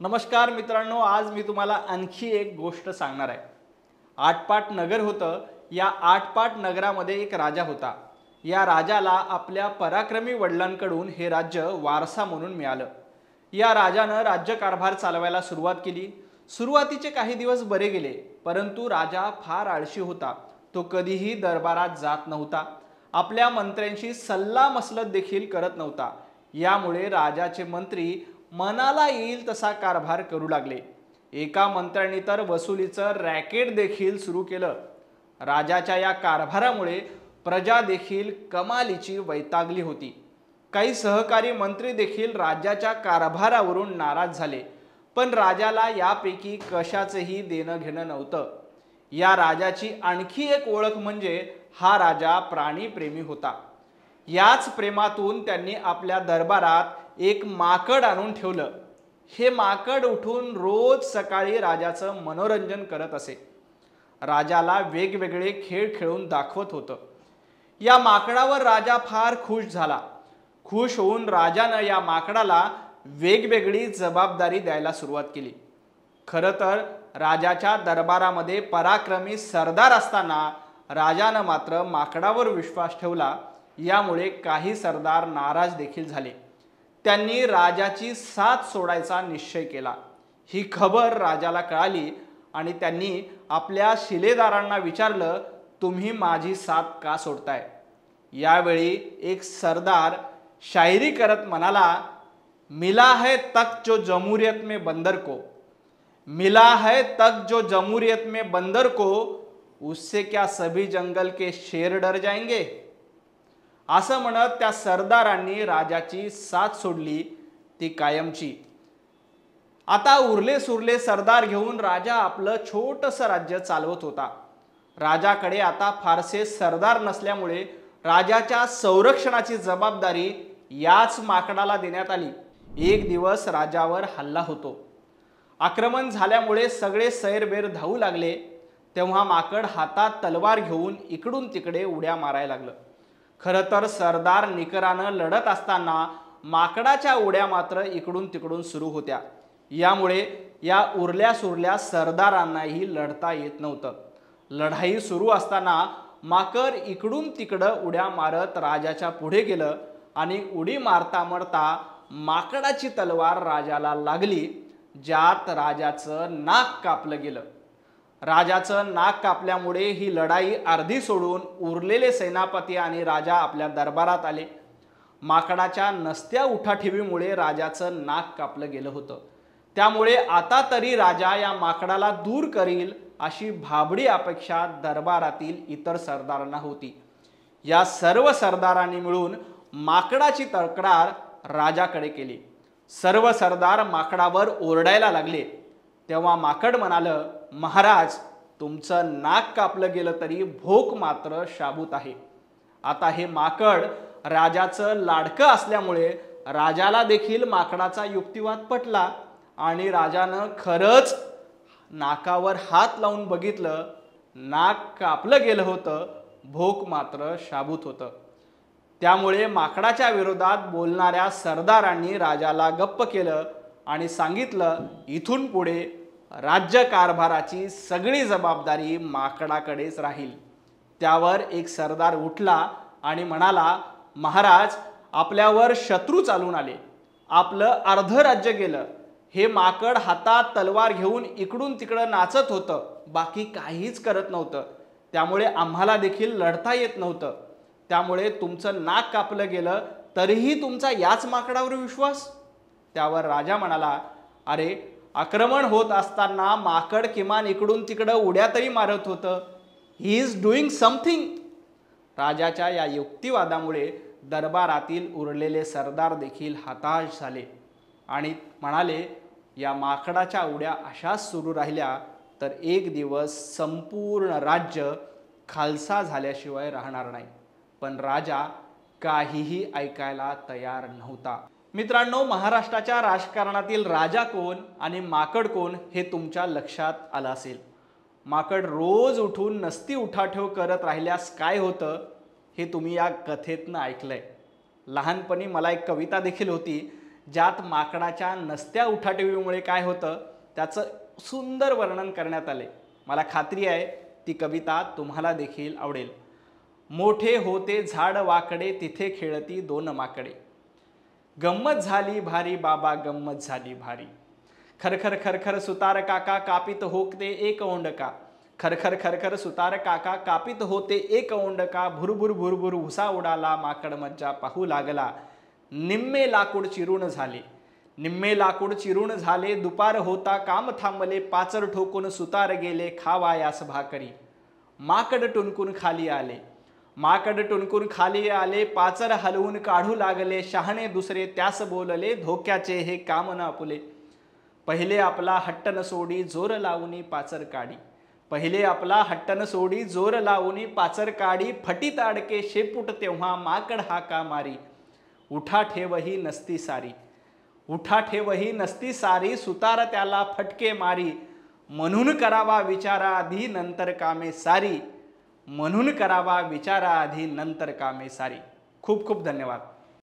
नमस्कार मित्रांनो, आज मी तुम्हाला आणखी एक गोष्ट सांगणार आहे। आटपाट नगर होतं। या आटपाट नगरामध्ये एक राजा होता। या राजाला आपल्या पराक्रमी वडिलांकडून हे राज्य वारसा म्हणून मिळालं। या राजानं राज्यकारभार चालवायला सुरुवात केली। सुरुवातीचे काही दिवस बरे गेले, परंतु राजा फार आळशी होता। तो कधीही दरबारात जात नव्हता। आपल्या मंत्र्यांशी सल्लामसलत देखील करत नव्हता। यामुळे राजाचे मंत्री मनाला येईल तसा कारभार करू लागले। एका मंत्र्यांनी तर वसुलीचं रॅकेट देखील सुरू केलं। राजाच्या या कारभारामुळे प्रजा देखील कमालीची वैतागली होती। काही सहकारी मंत्री देखील राज्याच्या कारभारावरून नाराज झाले, पण राजाला यापैकी कशाचेही देणं घेणं नव्हतं। या राजाची आणखी एक ओळख म्हणजे हा राजा प्राणीप्रेमी होता। याच प्रेमातून त्यांनी आपल्या दरबारात एक माकड आणून ठेवलं। हे माकड उठून रोज सकाळी राजाचं मनोरंजन करत असे। राजाला वेगवेगळे खेळ खेळून दाखवत होतं। या माकडावर राजा फार खुश झाला। खुश होऊन राजानं या माकडाला वेगवेगळी जबाबदारी द्यायला सुरुवात केली। खरं तर राजाच्या दरबारामध्ये पराक्रमी सरदार असताना राजानं मात्र माकडावर विश्वास ठेवला। यामुळे काही सरदार नाराज देखील झाले। त्यांनी राजाची साथ सोडायचा निश्चय केला। ही खबर राजाला कळाली आणि त्यांनी आपल्या शिलेदारांना विचारलं, तुम्ही माझी साथ का सोडताय? यावेळी एक सरदार शायरी करत म्हणाला, मिला है तक जो जमहूरियत में बंदर को, मिला है तक जो जमहूरियत में बंदर को, उससे क्या सभी जंगल के शेर डर जाएंगे? असं म्हणत त्या सरदारांनी राजाची साथ सोडली, ती कायमची। आता उरले सुरले सरदार घेऊन राजा आपलं छोटंसं राज्य चालवत होता। राजाकडे आता फारसे सरदार नसल्यामुळे राजाच्या संरक्षणाची जबाबदारी याच माकडाला देण्यात आली। एक दिवस राजावर हल्ला होतो। आक्रमण झाल्यामुळे सगळे सैरबेर धावू लागले। तेव्हा माकड हातात तलवार घेऊन इकडून तिकडे उड्या मारायला लागलं। खरं तर सरदार निकरानं लढत असताना माकडाच्या उड्या मात्र इकडून तिकडून सुरू होत्या। यामुळे या उरल्या सुरल्या सरदारांनाही लढता येत नव्हतं। लढाई सुरू असताना माकड इकडून तिकडं उड्या मारत राजाच्या पुढे गेलं आणि उडी मारता मारता माकडाची तलवार राजाला लागली, ज्यात राजाचं नाक कापलं गेलं। राजाचं नाक कापल्यामुळे ही लढाई अर्धी सोडून उरलेले सेनापती आणि राजा आपल्या दरबारात आले। माकडाच्या नसत्या उठाठेवीमुळे राजाचं नाक कापलं गेलं होतं। त्यामुळे आता तरी राजा या माकडाला दूर करील अशी भाबडी अपेक्षा दरबारातील इतर सरदारांना होती। या सर्व सरदारांनी मिळून माकडाची तक्रार राजाकडे केली। सर्व सरदार माकडावर ओरडायला लागले। तेव्हा माकड म्हणालं, महाराज, तुमचं नाक कापलं गेलं तरी भोक मात्र शाबूत आहे। आता हे माकड राजाचं लाडकं असल्यामुळे राजाला देखील माकडाचा युक्तिवाद पटला आणि राजानं खरंच नाकावर हात लावून बघितलं। नाक कापलं गेलं होतं, भोक मात्र शाबूत होतं। त्यामुळे माकडाच्या विरोधात बोलणाऱ्या सरदारांनी राजाला गप्प केलं आणि सांगितलं, इथून पुढे राज्यकारभाराची सगळी जबाबदारी माकडाकडेच राहील। त्यावर एक सरदार उठला आणि म्हणाला, महाराज, आपल्यावर शत्रू चालून आले। आपलं अर्ध राज्य गेलं। हे माकड हातात तलवार घेऊन इकडून तिकडं नाचत होतं, बाकी काहीच करत नव्हतं। त्यामुळे आम्हाला देखील लढता येत नव्हतं। त्यामुळे तुमचं नाक कापलं गेलं तरीही तुमचा याच माकडावर विश्वास? त्यावर राजा म्हणाला, अरे, आक्रमण होत असताना माकड किमान इकडून तिकडं उड्या तरी मारत होतं। He is doing something. राजाच्या या युक्तिवादामुळे दरबारातील उरलेले सरदार देखील हताश झाले आणि म्हणाले, या माकडाच्या उड्या अशाच सुरू राहिल्या तर एक दिवस संपूर्ण राज्य खालसा झाल्याशिवाय राहणार नाही। पण राजा काहीही ऐकायला तयार नव्हता। मित्रांनो, महाराष्ट्राच्या राजकारणातील राजा कोण आणि माकड कोण हे तुमच्या लक्षात आलं असेल। माकड रोज उठून नसती उठाठेव करत राहिल्यास काय होतं हे तुम्ही या कथेतनं ऐकलंय। लहानपणी मला एक कविता देखील होती, ज्यात माकडाच्या नसत्या उठाठेवीमुळे काय होतं त्याचं सुंदर वर्णन करण्यात आले। मला खात्री आहे ती कविता तुम्हाला देखील आवडेल। मोठे होते झाड वाकडे तिथे खेळती दोन माकडे, गंमत झाली भारी बाबा गंमत झाली भारी, खरखर खरखर सुतार काका कापित होते एक ओंडका, खरखर खरखर सुतार काका कापित होते एक ओंडका, भुरभुर भुरभुर भुसा उडाला माकड मज्जा पाहू लागला, निम्मे लाकूड चिरून झाले, निम्मे लाकूड चिरून झाले, दुपार होता काम थांबले, पाचर ठोकून सुतार गेले खावायास भाकरी, माकड टुनकून खाली आले, माकड टुनकून खाली आले, पाचर हलवून काढू लागले, शहाणे दुसरे त्यास बोलले, धोक्याचे हे काम न आपुले, पहिले आपला हट्ट न सोडी जोर लावूनी पाचर काढी, पहिले आपला हट्ट न सोडी जोर लावूनी पाचर काढी, फटीत अडके शेपूट तेव्हा माकड हाका मारी, उठा ठेवही नसती सारी, उठा ठेवही नसती सारी, सुतार त्याला फटके मारी, म्हणून करावा विचारा आधी नंतर कामे सारी, म्हणून करावा विचारा आधी नंतर कामे सारी। खूप खूप धन्यवाद।